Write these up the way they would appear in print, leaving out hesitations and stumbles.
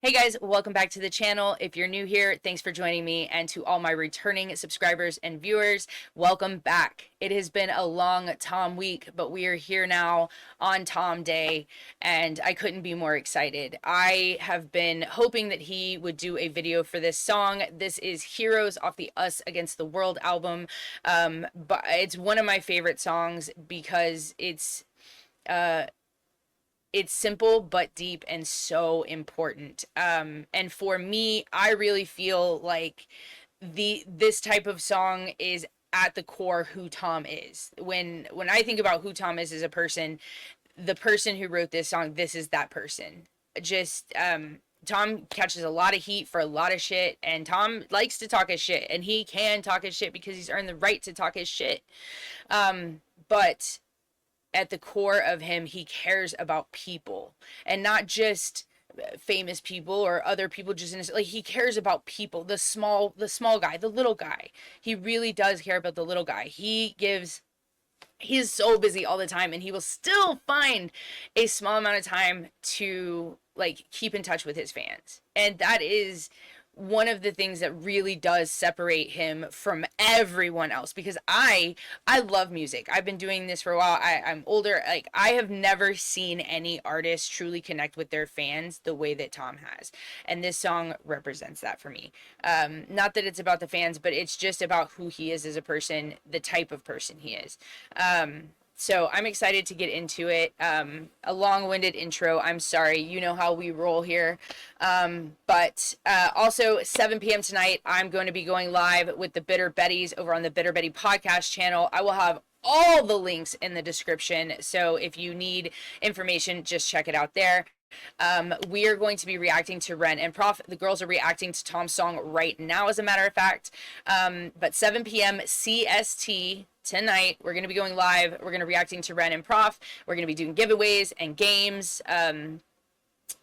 Hey guys, welcome back to the channel. If you're new here, thanks for joining me, and to all my returning subscribers and viewers, welcome back. It has been a long Tom week, but we are here now on Tom Day, and I couldn't be more excited. I have been hoping that he would do a video for this song. This is Heroes off the Us Against the World album, but it's one of my favorite songs because it's simple but deep and so important. And for me, I really feel like this type of song is at the core who Tom is. When I think about who Tom is as a person, the person who wrote this song, this is that person. Just Tom catches a lot of heat for a lot of shit, and Tom likes to talk his shit, and he can talk his shit because he's earned the right to talk his shit. But at the core of him, he cares about people, and not just famous people or other people. Just in his, like, he cares about people, the small guy, the little guy. He really does care about the little guy. He's so busy all the time, and he will still find a small amount of time to like keep in touch with his fans. And that is one of the things that really does separate him from everyone else, because I love music. I've been doing this for a while. I'm older. Like, I have never seen any artist truly connect with their fans the way that Tom has, and this song represents that for me. Not that it's about the fans, but it's just about who he is as a person, the type of person he is. So I'm excited to get into it. A long-winded intro. I'm sorry. You know how we roll here. But also 7 p.m. tonight, I'm going to be going live with the Bitter Betties over on the Bitter Betty podcast channel. I will have all the links in the description. So if you need information, just check it out there. We are going to be reacting to Ren and Prof. The girls are reacting to Tom's song right now, as a matter of fact. But 7 p.m. CST tonight, we're going to be going live. We're going to be reacting to Ren and Prof. We're going to be doing giveaways and games.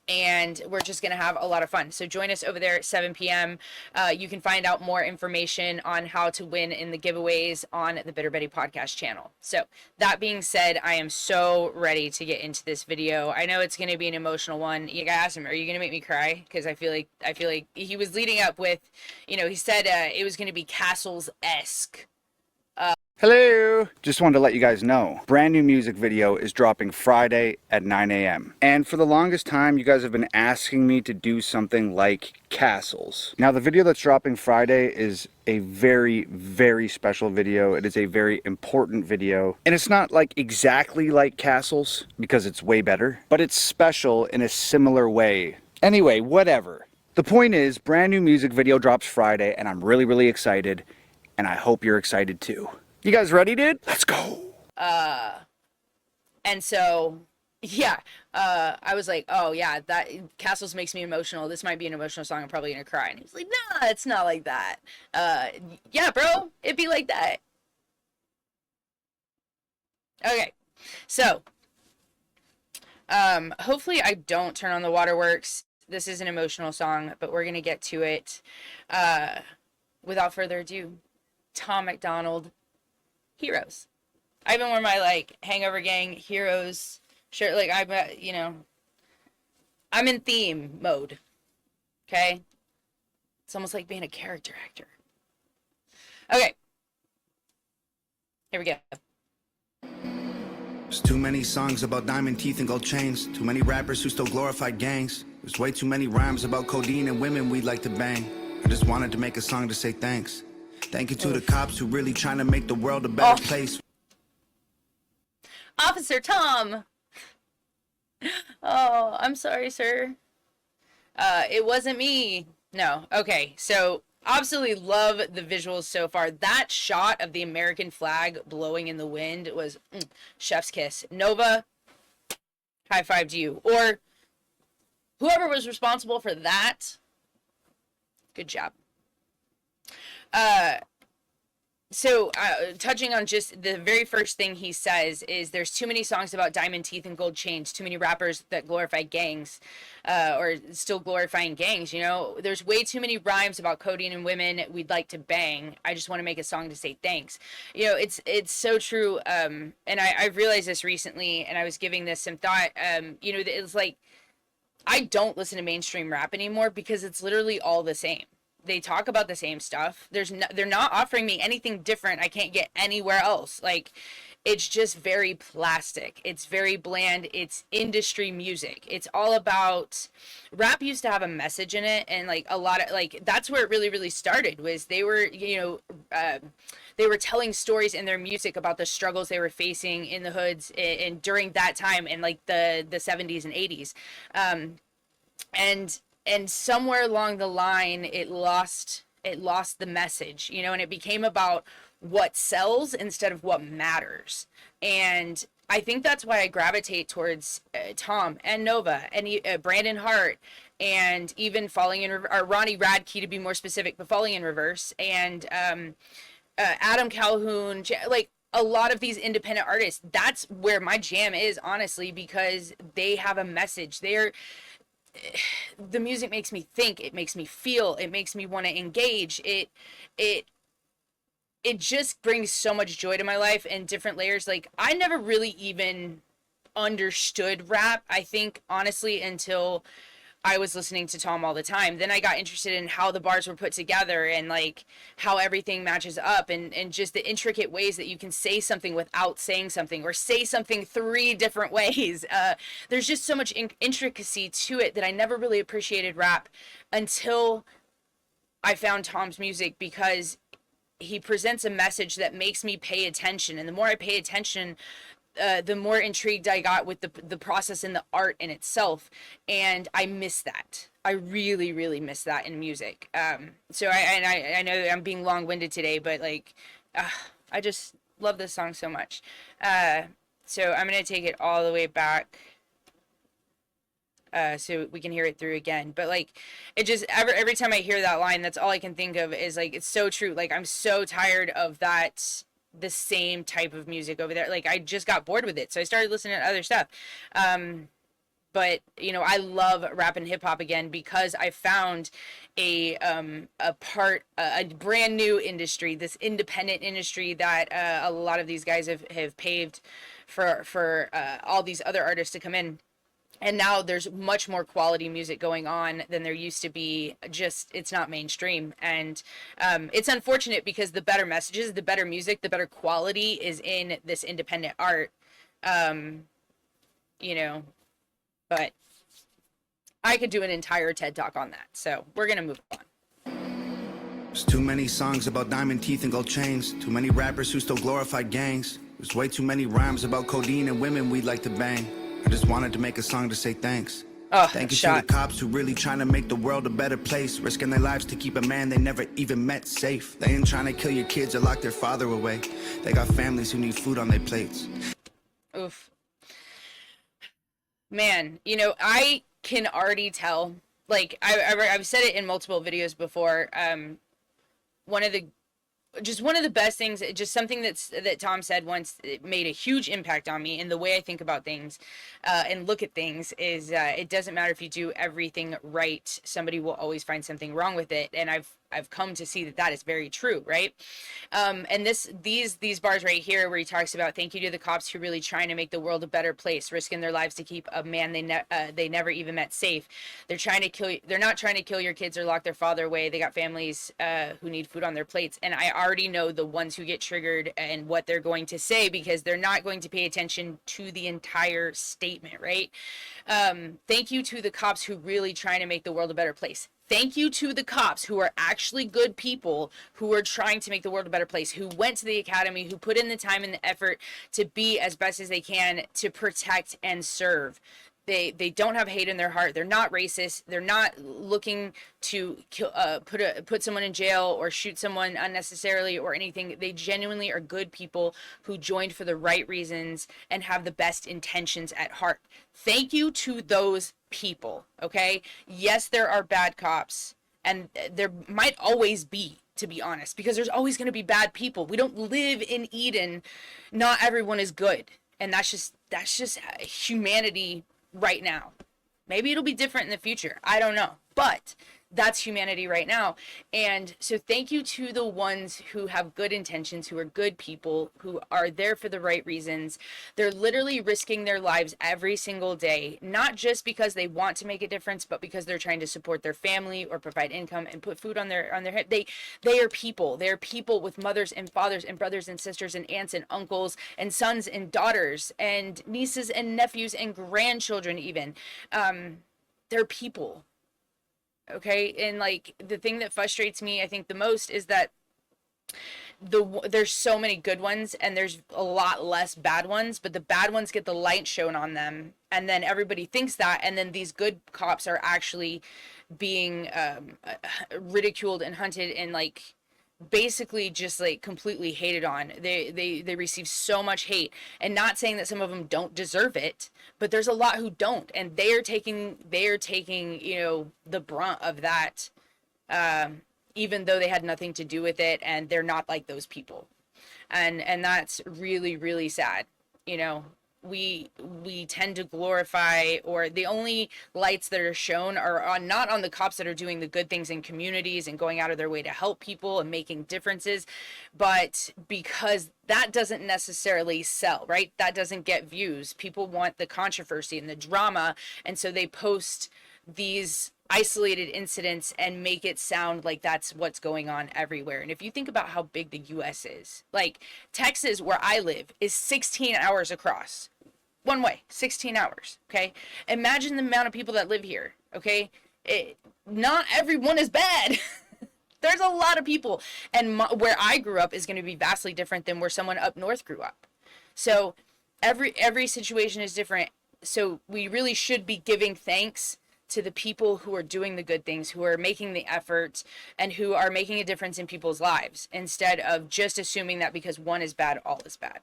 And we're just going to have a lot of fun. So join us over there at 7 p.m. You can find out more information on how to win in the giveaways on the Bitter Betty podcast channel. So that being said, I am so ready to get into this video. I know it's going to be an emotional one. You gotta ask him, are you going to make me cry? Because I feel like he was leading up with, he said it was going to be Castles-esque. Hello! Just wanted to let you guys know, brand new music video is dropping Friday at 9 a.m. And for the longest time, you guys have been asking me to do something like castles. Now, the video that's dropping Friday is a very, very special video. It is a very important video. And it's not like exactly like castles, because it's way better, but it's special in a similar way. Anyway, whatever. The point is, brand new music video drops Friday, and I'm really, really excited. And I hope you're excited too. You guys ready, dude? Let's go. And so, yeah, I was like, oh yeah, that Castles makes me emotional. This might be an emotional song. I'm probably gonna cry. And he was like, nah, it's not like that. Yeah, bro, it'd be like that. Okay, so, hopefully I don't turn on the waterworks. This is an emotional song, but we're gonna get to it. Without further ado, Tom MacDonald, Heroes. I even wore my like Hangover Gang Heroes shirt. Like, I'm in theme mode. Okay, it's almost like being a character actor. Okay, here we go. There's too many songs about diamond teeth and gold chains. Too many rappers who still glorify gangs. There's way too many rhymes about codeine and women we'd like to bang. I just wanted to make a song to say thanks. Thank you to the cops who really trying to make the world a better place. Officer Tom! Oh, I'm sorry, sir. It wasn't me. No. Okay, so absolutely love the visuals so far. That shot of the American flag blowing in the wind was chef's kiss. Nova, high five to you. Or whoever was responsible for that, good job. So touching on just the very first thing he says is there's too many songs about diamond teeth and gold chains, too many rappers that glorify gangs, or still glorifying gangs, there's way too many rhymes about codeine and women we'd like to bang. I just want to make a song to say thanks. It's so true. And I've realized this recently, and I was giving this some thought. It's like I don't listen to mainstream rap anymore because it's literally all the same. They talk about the same stuff. They're not offering me anything different I can't get anywhere else. Like, it's just very plastic. It's very bland. It's industry music. It's all about rap used to have a message in it, and like a lot of like that's where it really started. Was they were they were telling stories in their music about the struggles they were facing in the hoods and during that time in like the 70s and 80s. And somewhere along the line it lost the message, and it became about what sells instead of what matters. And I think that's why I gravitate towards Tom and Nova and Brandon Hart, and even Falling in or Ronnie Radke, to be more specific, but Falling in Reverse, and Adam Calhoun, like a lot of these independent artists. That's where my jam is, honestly, because they have a message. The music makes me think, it makes me feel, it makes me want to engage. It just brings so much joy to my life and different layers. Like, I never really even understood rap, I think, honestly, until I was listening to Tom all the time. Then I got interested in how the bars were put together and like how everything matches up, and just the intricate ways that you can say something without saying something, or say something three different ways. There's just so much intricacy to it that I never really appreciated rap until I found Tom's music, because he presents a message that makes me pay attention. And the more I pay attention, the more intrigued I got with the process and the art in itself. And I miss that. I really miss that in music. So I know I'm being long-winded today, but like, I just love this song so much. So I'm going to take it all the way back. So we can hear it through again. But like, it just, every time I hear that line, that's all I can think of is like, it's so true. Like, I'm so tired of that, the same type of music over there. Like, I just got bored with it, so I started listening to other stuff. But I love rap and hip hop again, because I found a brand new industry, this independent industry that a lot of these guys have paved for all these other artists to come in. And now there's much more quality music going on than there used to be. Just, it's not mainstream. And it's unfortunate, because the better messages, the better music, the better quality is in this independent art. But I could do an entire TED Talk on that. So we're going to move on. There's too many songs about diamond teeth and gold chains. Too many rappers who still glorify gangs. There's way too many rhymes about codeine and women we'd like to bang. I just wanted to make a song to say thanks. Thank you to the cops who really trying to make the world a better place, risking their lives to keep a man they never even met safe. They ain't trying to kill your kids or lock their father away. They got families who need food on their plates. Oof. Man, I can already tell. Like, I've said it in multiple videos before. One of the best things, just something that Tom said once, it made a huge impact on me in the way I think about things and look at things, is it doesn't matter if you do everything right, somebody will always find something wrong with it. And I've come to see that is very true, right? And these bars right here, where he talks about, thank you to the cops who really trying to make the world a better place, risking their lives to keep a man they never even met safe. They're not trying to kill your kids or lock their father away. They got families who need food on their plates. And I already know the ones who get triggered and what they're going to say, because they're not going to pay attention to the entire statement, right? Thank you to the cops who really trying to make the world a better place. Thank you to the cops who are actually good people, who are trying to make the world a better place, who went to the academy, who put in the time and the effort to be as best as they can to protect and serve. They don't have hate in their heart. They're not racist. They're not looking to put someone in jail or shoot someone unnecessarily or anything. They genuinely are good people who joined for the right reasons and have the best intentions at heart. Thank you to those people, okay? Yes, there are bad cops, and there might always be, to be honest, because there's always going to be bad people. We don't live in Eden. Not everyone is good, and that's just humanity right now. Maybe it'll be different in the future. I don't know. But that's humanity right now. And so thank you to the ones who have good intentions, who are good people, who are there for the right reasons. They're literally risking their lives every single day, not just because they want to make a difference, but because they're trying to support their family or provide income and put food on their head. They are people. They're people with mothers and fathers and brothers and sisters and aunts and uncles and sons and daughters and nieces and nephews and grandchildren even. They're people. Okay, and like the thing that frustrates me I think the most is that there's so many good ones and there's a lot less bad ones, but the bad ones get the light shown on them, and then everybody thinks that, and then these good cops are actually being ridiculed and hunted and like basically just like completely hated on. They receive so much hate, and not saying that some of them don't deserve it, but there's a lot who don't, and they are taking you know, the brunt of that, even though they had nothing to do with it, and they're not like those people, and that's really really sad. You know, we tend to glorify, or the only lights that are shown are on, not on the cops that are doing the good things in communities and going out of their way to help people and making differences, but because that doesn't necessarily sell, right? That doesn't get views. People want the controversy and the drama, and so they post these isolated incidents and make it sound like that's what's going on everywhere. And if you think about how big the US is, like Texas where I live is 16 hours across one way, 16 hours. Okay, imagine the amount of people that live here. Okay, not everyone is bad. There's a lot of people, and where I grew up is going to be vastly different than where someone up north grew up. So every situation is different. So we really should be giving thanks to the people who are doing the good things, who are making the effort, and who are making a difference in people's lives, instead of just assuming that because one is bad, all is bad.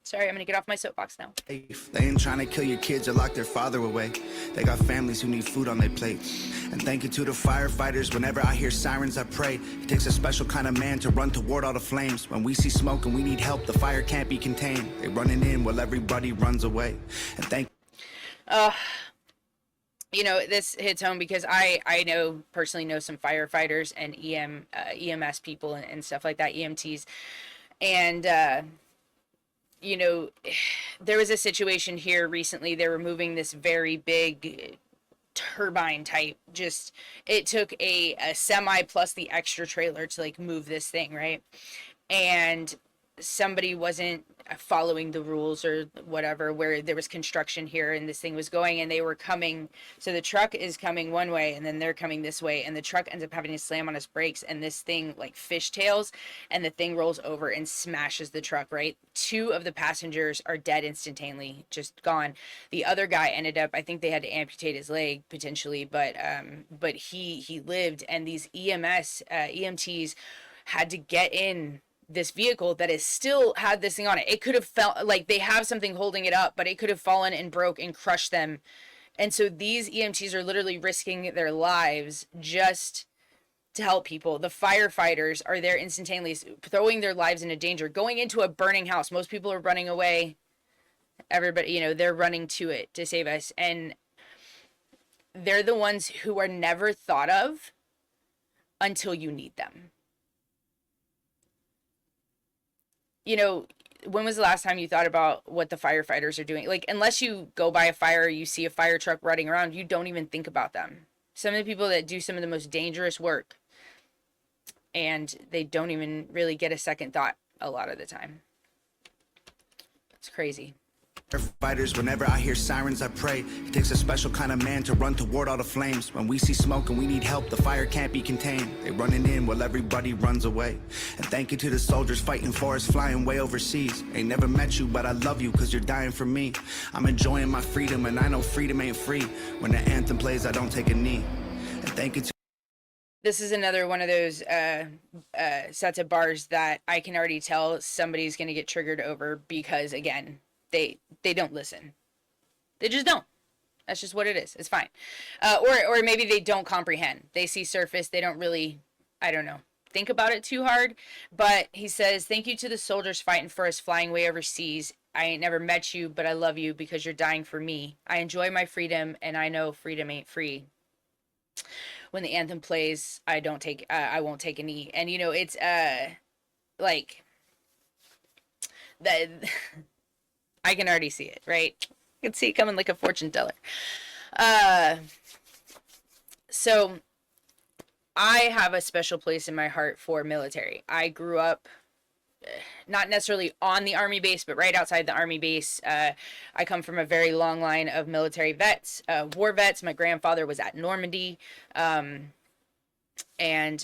Sorry, I'm gonna get off my soapbox now. They ain't trying to kill your kids or lock their father away. They got families who need food on their plates. And thank you to the firefighters. Whenever I hear sirens, I pray. It takes a special kind of man to run toward all the flames. When we see smoke and we need help, the fire can't be contained. They running in while everybody runs away. And thank you know, this hits home because I personally know some firefighters and EMS people and stuff like that, EMTs. And, you know, there was a situation here recently. They were moving this very big turbine type. Just, it took a semi plus the extra trailer to like move this thing, right? And somebody wasn't following the rules or whatever, where there was construction here and this thing was going, and they were coming, so the truck is coming one way and then they're coming this way, and the truck ends up having to slam on its brakes, and this thing like fishtails, and the thing rolls over and smashes the truck, right? 2 of the passengers are dead instantaneously, just gone. The other guy ended up, I think they had to amputate his leg potentially, but he lived, and these EMTs had to get in this vehicle that is still had this thing on it. It could have felt like they have something holding it up, but it could have fallen and broke and crushed them. And so these EMTs are literally risking their lives just to help people. The firefighters are there instantaneously, throwing their lives into danger, going into a burning house. Most people are running away. Everybody, you know, they're running to it to save us. And they're the ones who are never thought of until you need them. You know, when was the last time you thought about what the firefighters are doing? Like, unless you go by a fire, you see a fire truck running around, you don't even think about them. Some of the people that do some of the most dangerous work, and they don't even really get a second thought a lot of the time. It's crazy. Fighters, whenever I hear sirens, I pray. It takes a special kind of man to run toward all the flames. When we see smoke and we need help, the fire can't be contained. They running in while everybody runs away. And thank you to the soldiers fighting for us, flying way overseas. Ain't never met you, but I love you cause you're dying for me. I'm enjoying my freedom, and I know freedom ain't free. When the anthem plays, I don't take a knee. And thank you to this is another one of those sets of bars that I can already tell somebody's going to get triggered over, because again, they don't listen. They just don't. That's just what it is. It's fine. Or maybe they don't comprehend. They see surface. They don't really, I don't know, think about it too hard. But he says, thank you to the soldiers fighting for us, flying way overseas. I ain't never met you, but I love you because you're dying for me. I enjoy my freedom, and I know freedom ain't free. when the anthem plays, I won't take a knee. And you know, it's like that. I can already see it, right? I can see it coming like a fortune teller. Uh, so I have a special place in my heart for military. I grew up not necessarily on the army base, but right outside the army base. I come from a very long line of military vets, war vets. My grandfather was at Normandy, and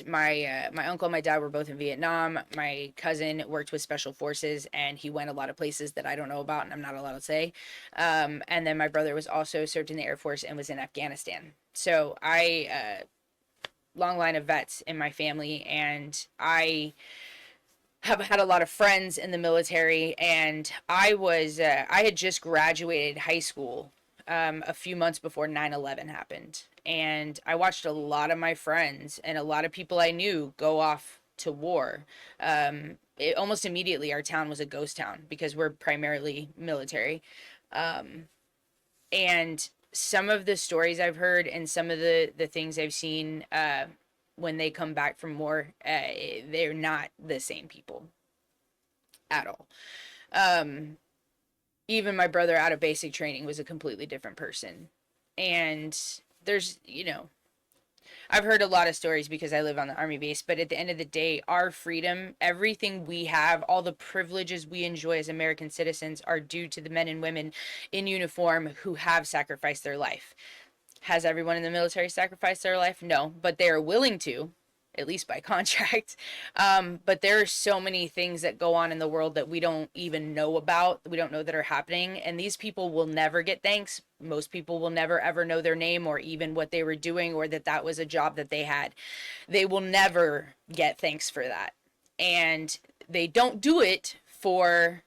my uncle and my dad were both in Vietnam. My cousin worked with special forces, and he went a lot of places that I don't know about, and I'm not allowed to say. And then my brother was also served in the Air Force and was in Afghanistan. So long line of vets in my family, and I have had a lot of friends in the military. And I had just graduated high school a few months before 9/11 happened, and I watched a lot of my friends and a lot of people I knew go off to war. Almost immediately, our town was a ghost town because we're primarily military. And some of the stories I've heard and some of the things I've seen when they come back from war, they're not the same people at all. Even my brother out of basic training was a completely different person. And there's, I've heard a lot of stories because I live on the army base, but at the end of the day, our freedom, everything we have, all the privileges we enjoy as American citizens are due to the men and women in uniform who have sacrificed their life. Has everyone in the military sacrificed their life? No, but they are willing to, at least by contract. But there are so many things that go on in the world that we don't even know about, we don't know that are happening. And these people will never get thanks. Most people will never ever know their name or even what they were doing or that that was a job that they had. They will never get thanks for that. And they don't do it for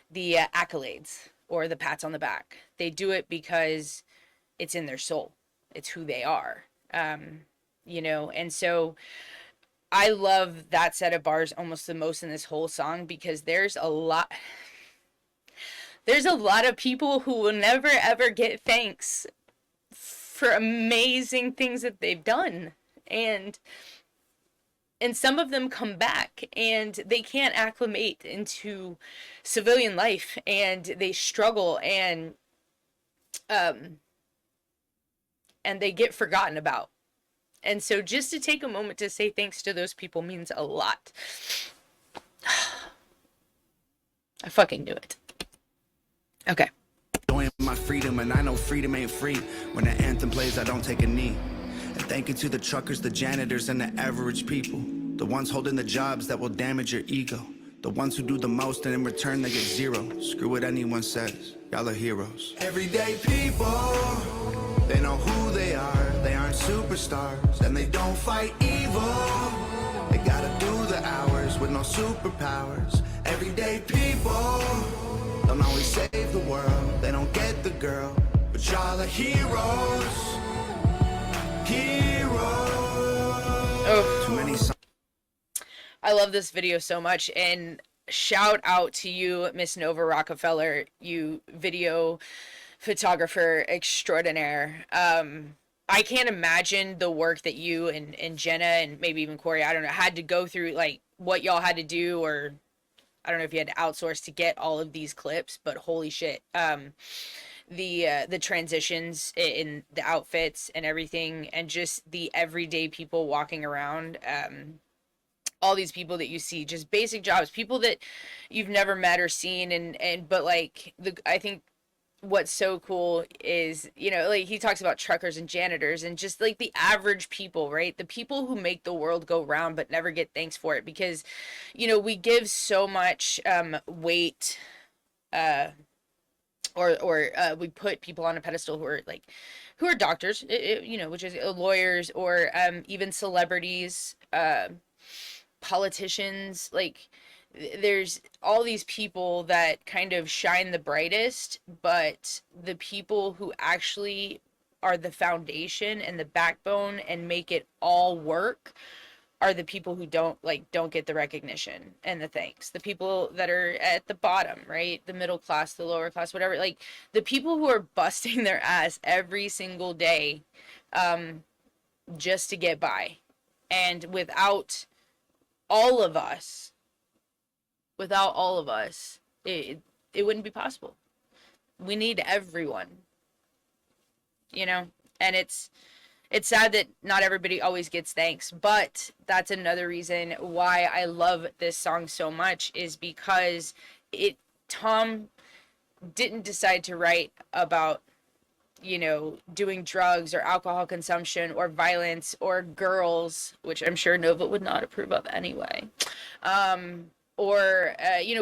the accolades or the pats on the back. They do it because it's in their soul. It's who they are. And so I love that set of bars almost the most in this whole song because there's a lot of people who will never ever get thanks for amazing things that they've done. And some of them come back and they can't acclimate into civilian life and they struggle and they get forgotten about. And so just to take a moment to say thanks to those people means a lot. I fucking do it. Okay. Enjoying my freedom, and I know freedom ain't free. When the anthem plays, I don't take a knee. And thank you to the truckers, the janitors, and the average people. The ones holding the jobs that will damage your ego. The ones who do the most and in return they get zero. Screw what anyone says. Y'all are heroes. Everyday people, they know who they are. They aren't superstars and they don't fight evil. They gotta do the hours with no superpowers. Everyday people don't always save the world. They don't get the girl, but y'all are heroes. Heroes. Oh. Too many. I love this video so much, and shout out to you, Miss Nova Rockefeller, you video photographer extraordinaire. I can't imagine the work that you and Jenna and maybe even Corey, I don't know, had to go through, like what y'all had to do, or I don't know if you had to outsource to get all of these clips, but holy shit. The transitions in the outfits and everything, and just the everyday people walking around, all these people that you see, just basic jobs, people that you've never met or seen, but like I think what's so cool is, like he talks about truckers and janitors and just like the average people, right? The people who make the world go round but never get thanks for it because, we give so much weight, or we put people on a pedestal who are doctors, which is lawyers, or even celebrities, politicians. Like there's all these people that kind of shine the brightest, but the people who actually are the foundation and the backbone and make it all work are the people who don't get the recognition and the thanks. The people that are at the bottom, right? The middle class, the lower class, whatever. Like the people who are busting their ass every single day, just to get by. And all of us, without all of us, it wouldn't be possible. We need everyone, you know? And it's sad that not everybody always gets thanks, but that's another reason why I love this song so much, is because Tom didn't decide to write about, doing drugs or alcohol consumption or violence or girls, which I'm sure Nova would not approve of anyway. Or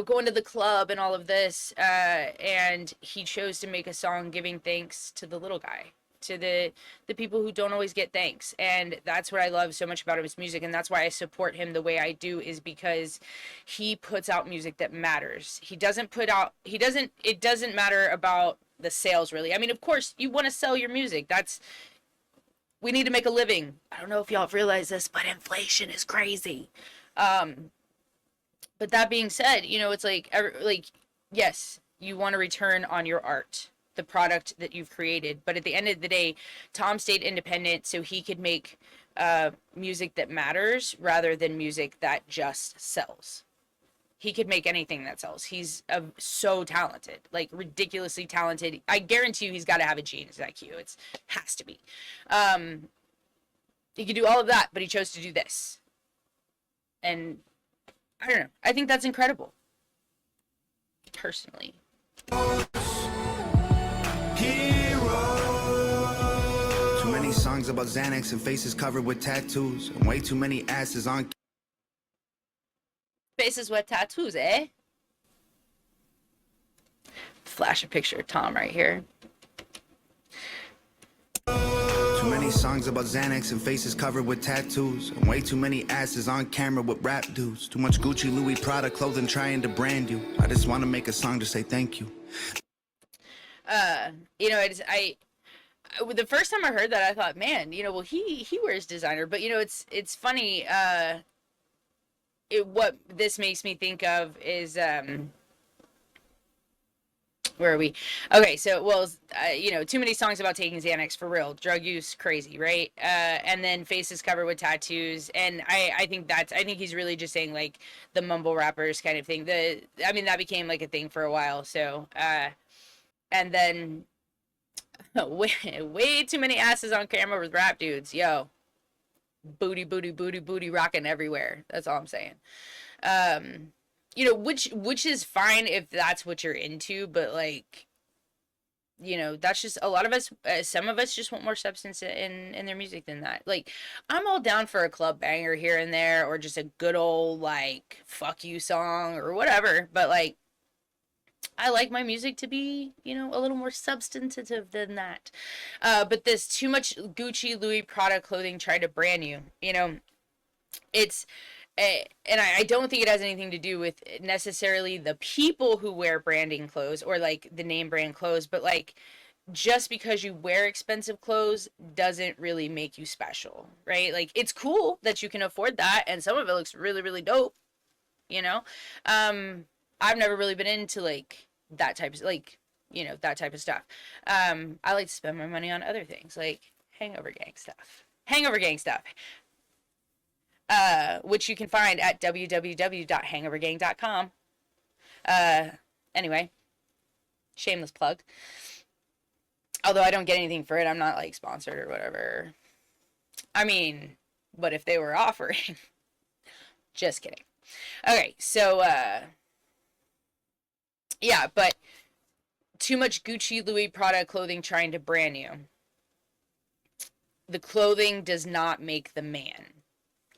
going to the club and all of this. And he chose to make a song giving thanks to the little guy, to the people who don't always get thanks. And that's what I love so much about his music, and that's why I support him the way I do, is because he puts out music that matters. It doesn't matter about the sales, really. I mean, of course you want to sell your music. We need to make a living. I don't know if y'all have realized this, but inflation is crazy. But that being said, it's like yes, you want to return on your art, the product that you've created. But at the end of the day, Tom stayed independent so he could make music that matters rather than music that just sells. He could make anything that sells. He's so talented, like ridiculously talented. I guarantee you he's got to have a genius IQ. It has to be. He could do all of that, but he chose to do this. And I don't know. I think that's incredible. Personally. Too many songs about Xanax and faces covered with tattoos, and way too many asses on Faces with tattoos, eh? Flash a picture of Tom right here. Too many songs about Xanax and faces covered with tattoos, and way too many asses on camera with rap dudes. Too much Gucci, Louis, Prada clothing trying to brand you. I just want to make a song to say thank you. The first time I heard that, I thought, man, well, he wears designer, but it's funny. What this makes me think of is where are we? Okay, so too many songs about taking Xanax, for real, drug use, crazy, right? And then faces covered with tattoos, and I think he's really just saying like the mumble rappers kind of thing. That became like a thing for a while. So and then way too many asses on camera with rap dudes, yo. Booty, booty, booty, booty rocking everywhere. That's all I'm saying. Which is fine if that's what you're into, but like, that's just a lot of us. Some of us just want more substance in their music than that. Like, I'm all down for a club banger here and there, or just a good old like fuck you song or whatever. But like, I like my music to be, a little more substantive than that. But this too much Gucci, Louis, Prada clothing tried to brand you, it's, and I don't think it has anything to do with necessarily the people who wear branding clothes or like the name brand clothes, but like, just because you wear expensive clothes doesn't really make you special, right? Like, it's cool that you can afford that, and some of it looks really, really dope, I've never really been into like that type of that type of stuff. I like to spend my money on other things like hangover gang stuff, which you can find at www.hangovergang.com. Anyway, shameless plug. Although I don't get anything for it, I'm not like sponsored or whatever. I mean, but if they were offering, just kidding. Okay, so yeah, but too much Gucci, Louis, Prada clothing trying to brand you. The clothing does not make the man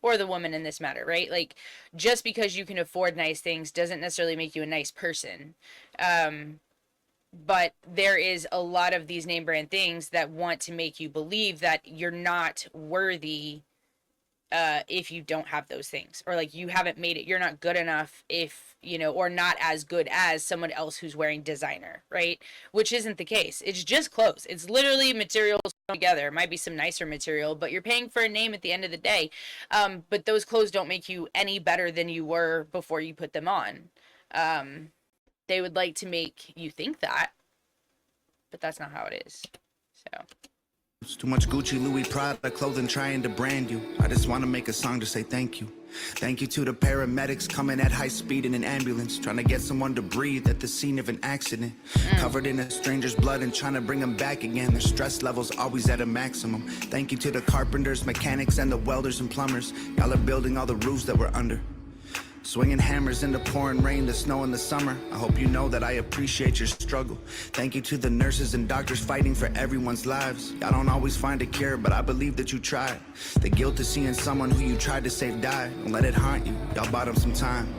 or the woman in this matter, right? Like, just because you can afford nice things doesn't necessarily make you a nice person. But there is a lot of these name brand things that want to make you believe that you're not worthy if you don't have those things, or like you haven't made it, you're not good enough if, or not as good as someone else who's wearing designer, right? Which isn't the case. It's just clothes. It's literally materials together. It might be some nicer material, but you're paying for a name at the end of the day. But those clothes don't make you any better than you were before you put them on. They would like to make you think that, but that's not how it is. So Too much Gucci, Louis, Prada, clothing trying to brand you. I just want to make a song to say thank you. Thank you to the paramedics coming at high speed in an ambulance, trying to get someone to breathe at the scene of an accident. Covered in a stranger's blood and trying to bring them back again. Their stress levels always at a maximum. Thank you to the carpenters, mechanics, and the welders and plumbers. Y'all are building all the roofs that we're under. Swinging hammers in the pouring rain, the snow in the summer. I hope you know that I appreciate your struggle. Thank you to the nurses and doctors fighting for everyone's lives. I don't always find a cure, but I believe that you tried. The guilt of seeing someone who you tried to save die. Don't let it haunt you. Y'all bought them some time.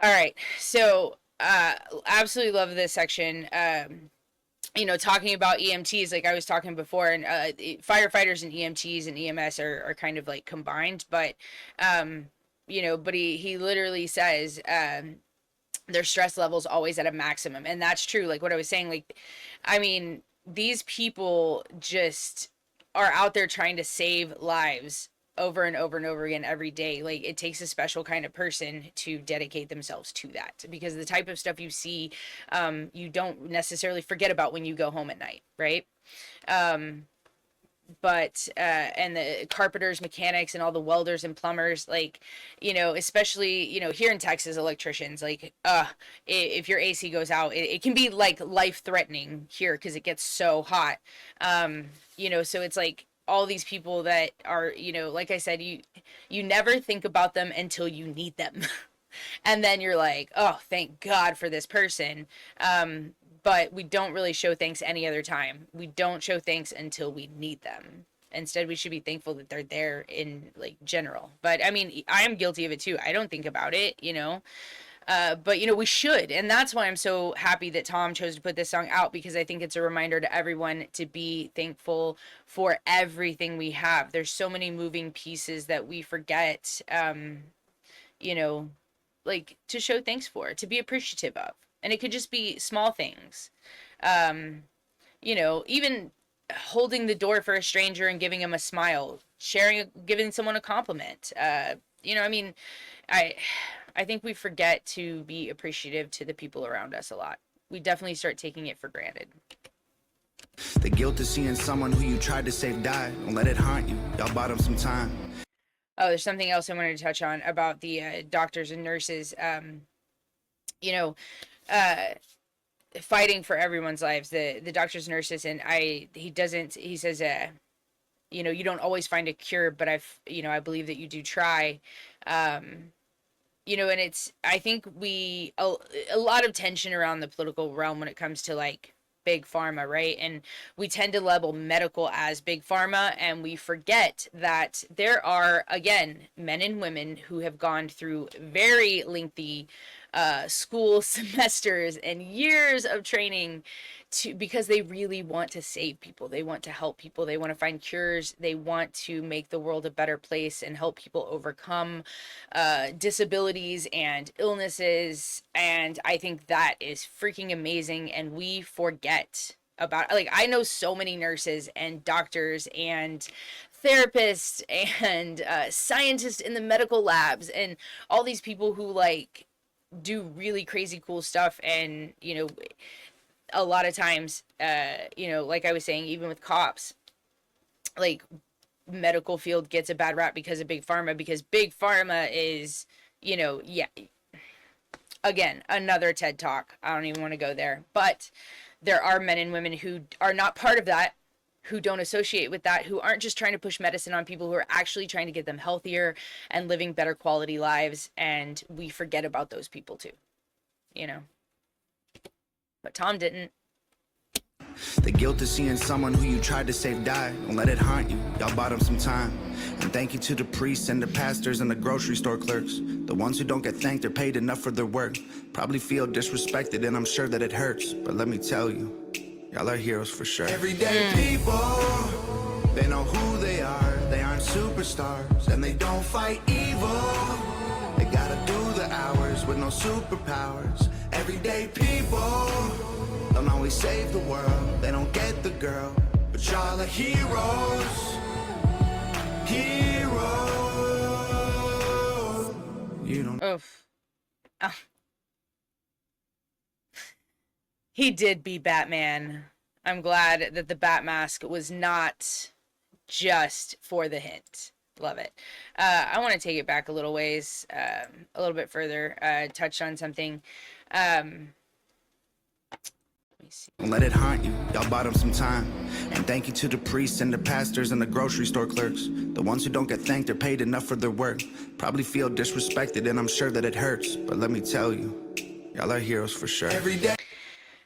All right, so absolutely love this section. You know, talking about EMTs, like I was talking before, and firefighters and EMTs and EMS are kind of like combined, but you know, but he literally says their stress levels always at a maximum, and that's true. Like what I was saying, like, I mean, these people just are out there trying to save lives over and over and over again every day. Like it takes a special kind of person to dedicate themselves to that, because the type of stuff you see, you don't necessarily forget about when you go home at night, right? But and the carpenters, mechanics, and all the welders and plumbers, like, you know, especially, you know, here in Texas, electricians, like if your AC goes out, it can be like life threatening here because it gets so hot. You know, so it's like all these people that are, you know, like I said, you never think about them until you need them. And then you're like, oh, thank God for this person. But we don't really show thanks any other time. We don't show thanks until we need them. Instead, we should be thankful that they're there in like general. But I mean, I am guilty of it too. I don't think about it, you know. But you know, we should, and that's why I'm so happy that Tom chose to put this song out, because I think it's a reminder to everyone to be thankful for everything we have. There's so many moving pieces that we forget, you know, like to show thanks for, to be appreciative of. And it could just be small things. You know, even holding the door for a stranger and giving him a smile, giving someone a compliment. You know, I mean, I think we forget to be appreciative to the people around us a lot. We definitely start taking it for granted. The guilt of seeing someone who you tried to save die. Don't let it haunt you. Y'all bought them some time. Oh, there's something else I wanted to touch on about the doctors and nurses. You know, fighting for everyone's lives, the doctors, nurses, and he says, you know, you don't always find a cure, but I believe that you do try. You know, and I think a lot of tension around the political realm when it comes to like big pharma, right? And we tend to label medical as big pharma, and we forget that there are, again, men and women who have gone through very lengthy school semesters and years of training because they really want to save people. They want to help people. They want to find cures. They want to make the world a better place and help people overcome disabilities and illnesses. And I think that is freaking amazing. And we forget about, like, I know so many nurses and doctors and therapists and scientists in the medical labs and all these people who like do really crazy cool stuff. And, you know, a lot of times, you know, like I was saying, even with cops, like medical field gets a bad rap because of big pharma, because big pharma is, you know, yeah, again, another TED talk. I don't even want to go there, but there are men and women who are not part of that, who don't associate with that, who aren't just trying to push medicine on people, who are actually trying to get them healthier and living better quality lives. And we forget about those people too, you know. But Tom didn't. The guilt of seeing someone who you tried to save die. Don't let it haunt you. Y'all bought them some time. And thank you to the priests and the pastors and the grocery store clerks. The ones who don't get thanked or paid enough for their work. Probably feel disrespected, and I'm sure that it hurts. But let me tell you, y'all are heroes for sure. Everyday people, they know who they are. They aren't superstars, and they don't fight evil. They gotta do the hours with no superpowers. Everyday people don't always save the world. They don't get the girl, but y'all are heroes. Heroes. You don't. Oof. Oh. He did be Batman. I'm glad that the bat mask was not just for the hint. Love it. I want to take it back a little ways, a little bit further. Touched on something. Um, Let me see. Don't let it haunt you, y'all bought them some time. And thank you to the priests and the pastors and the grocery store clerks. The ones who don't get thanked or paid enough for their work. Probably feel disrespected and I'm sure that it hurts. But let me tell you, y'all are heroes for sure. Every day.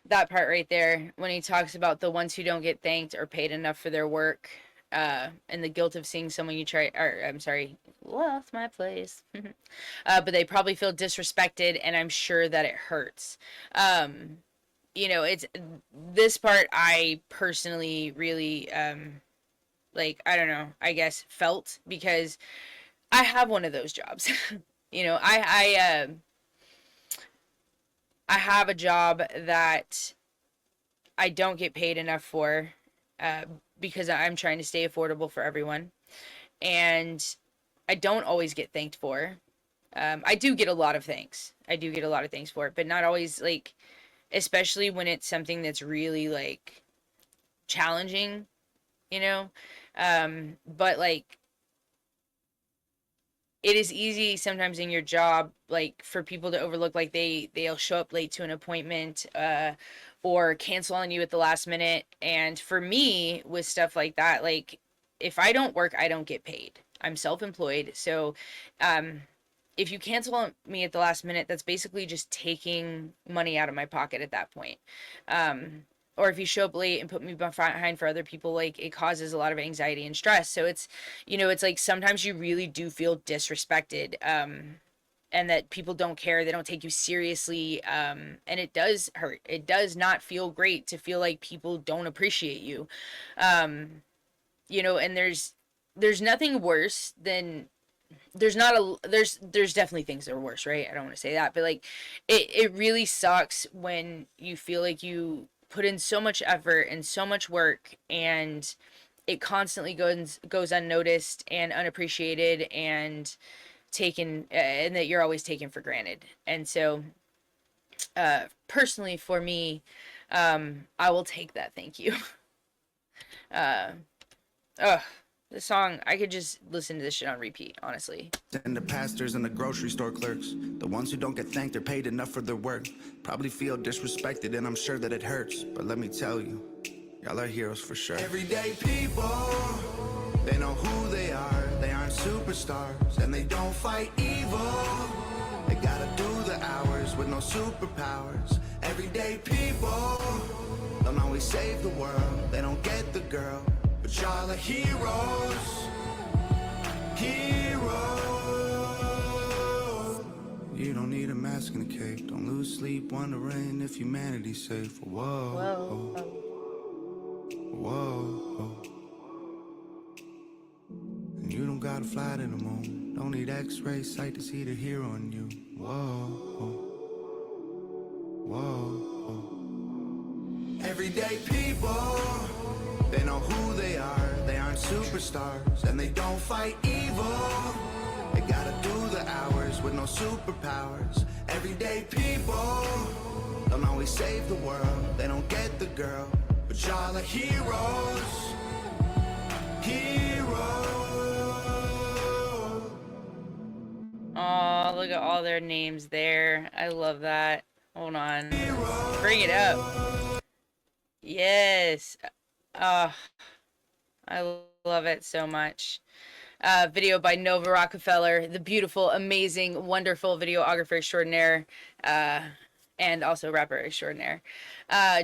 That part right there, when he talks about the ones who don't get thanked or paid enough for their work, and the guilt of seeing someone you try, or I'm sorry, lost my place. But they probably feel disrespected, and I'm sure that it hurts. You know, it's this part I personally really, like, I don't know, I guess felt, because I have one of those jobs. You know, I have a job that I don't get paid enough for, uh, because I'm trying to stay affordable for everyone, and I don't always get thanked for. I do get a lot of thanks. I do get a lot of thanks for it, but not always, like, especially when it's something that's really like challenging, you know. But like, it is easy sometimes in your job, like, for people to overlook, like, they'll show up late to an appointment, or cancel on you at the last minute. And for me, with stuff like that, like, if I don't work, I don't get paid. I'm self-employed, so if you cancel on me at the last minute, that's basically just taking money out of my pocket at that point. Or if you show up late and put me behind for other people, like, it causes a lot of anxiety and stress. So it's, you know, it's like sometimes you really do feel disrespected, and that people don't care, they don't take you seriously, and it does hurt. It does not feel great to feel like people don't appreciate you. You know, and there's nothing worse than, there's definitely things that are worse, right? I don't want to say that, but like, it really sucks when you feel like you put in so much effort and so much work, and it constantly goes unnoticed and unappreciated and taken, and that you're always taken for granted. And so, personally for me, I will take that thank you. uh Ugh, the song, I could just listen to this shit on repeat, honestly. And the pastors and the grocery store clerks, the ones who don't get thanked or paid enough for their work, probably feel disrespected and I'm sure that it hurts. But let me tell you, y'all are heroes for sure. Everyday people, they know who they are. They aren't superstars and they don't fight evil. They gotta do the hours with no superpowers. Everyday people don't always save the world. They don't get the girl, but y'all are heroes. Heroes. You don't need a mask and a cape. Don't lose sleep wondering if humanity's safe. Whoa. Whoa. And you don't gotta fly to the moon. Don't need x-ray sight to see the hero in you. Whoa. Everyday people, they know who they are. They aren't superstars and they don't fight evil. They gotta do the hours with no superpowers. Everyday people don't always save the world. They don't get the girl, but y'all are heroes. Heroes. Oh, look at all their names there. I love that. Hold on. Bring it up. Yes. Oh, I love it so much. Video by Nova Rockefeller, the beautiful, amazing, wonderful videographer extraordinaire, and also rapper extraordinaire.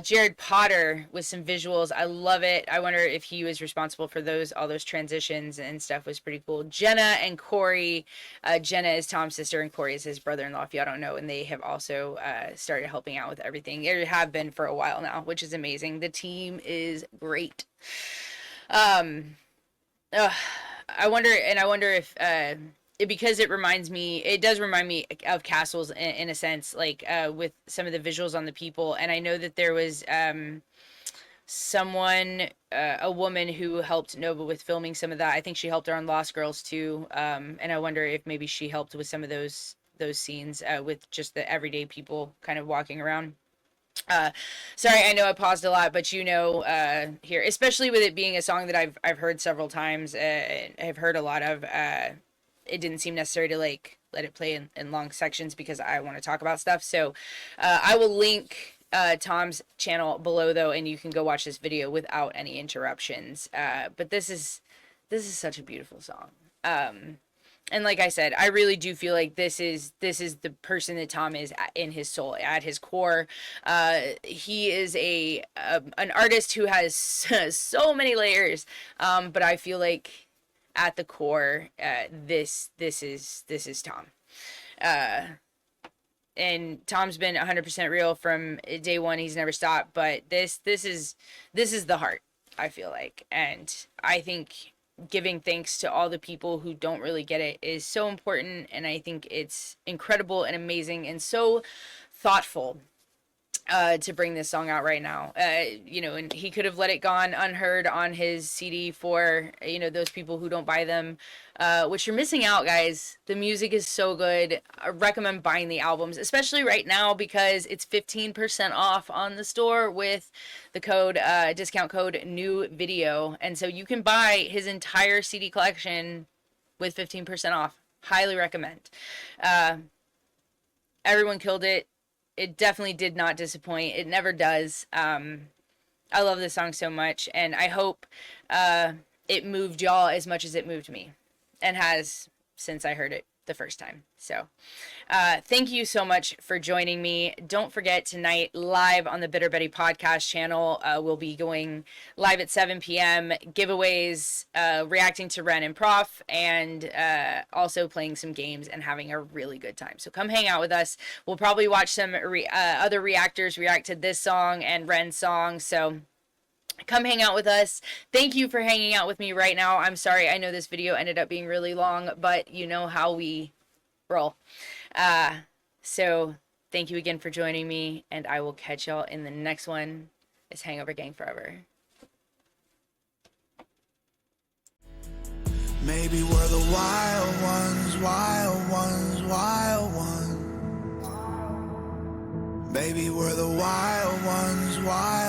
Jared Potter with some visuals. I love it. I wonder if he was responsible for all those transitions and stuff. Was pretty cool. Jenna and Corey. Jenna is Tom's sister and Corey is his brother-in-law, if y'all don't know, and they have also started helping out with everything. They have been for a while now, which is amazing. The team is great. I wonder if because it does remind me of Castles in a sense, like, with some of the visuals on the people. And I know that there was someone, a woman who helped Nova with filming some of that. I think she helped her on Lost Girls too. And I wonder if maybe she helped with some of those scenes, with just the everyday people kind of walking around. Sorry, I know I paused a lot, but here, especially with it being a song that I've heard several times, I've heard a lot of. It didn't seem necessary to like let it play in long sections because I want to talk about stuff. So, I will link Tom's channel below though, and you can go watch this video without any interruptions. But this is such a beautiful song. And like I said, I really do feel like this is the person that Tom is in his soul, at his core. He is an artist who has so many layers, but I feel like at the core, this is Tom. And Tom's been 100% real from day one. He's never stopped. But this is the heart, I feel like, and I think giving thanks to all the people who don't really get it is so important, and I think it's incredible and amazing and so thoughtful to bring this song out right now. And he could have let it gone unheard on his CD for, those people who don't buy them, which you're missing out, guys. The music is so good. I recommend buying the albums, especially right now because it's 15% off on the store with the code, discount code new video. And so you can buy his entire CD collection with 15% off. Highly recommend. Everyone killed it. It definitely did not disappoint. It never does. I love this song so much, and I hope it moved y'all as much as it moved me, and has since I heard it the first time. So thank you so much for joining me. Don't forget, tonight live on the Bitter Betty podcast channel, we'll be going live at 7 p.m. giveaways, reacting to Ren and Prof, and also playing some games and having a really good time. So come hang out with us. We'll probably watch some other reactors react to this song and Ren's song. So come hang out with us. Thank you for hanging out with me right now. I'm sorry, I know this video ended up being really long, but you know how we roll. So thank you again for joining me, and I will catch y'all in the next one. It's Hangover Gang Forever. Maybe we're the wild ones, wild ones, wild ones. Baby, we're the wild ones, wild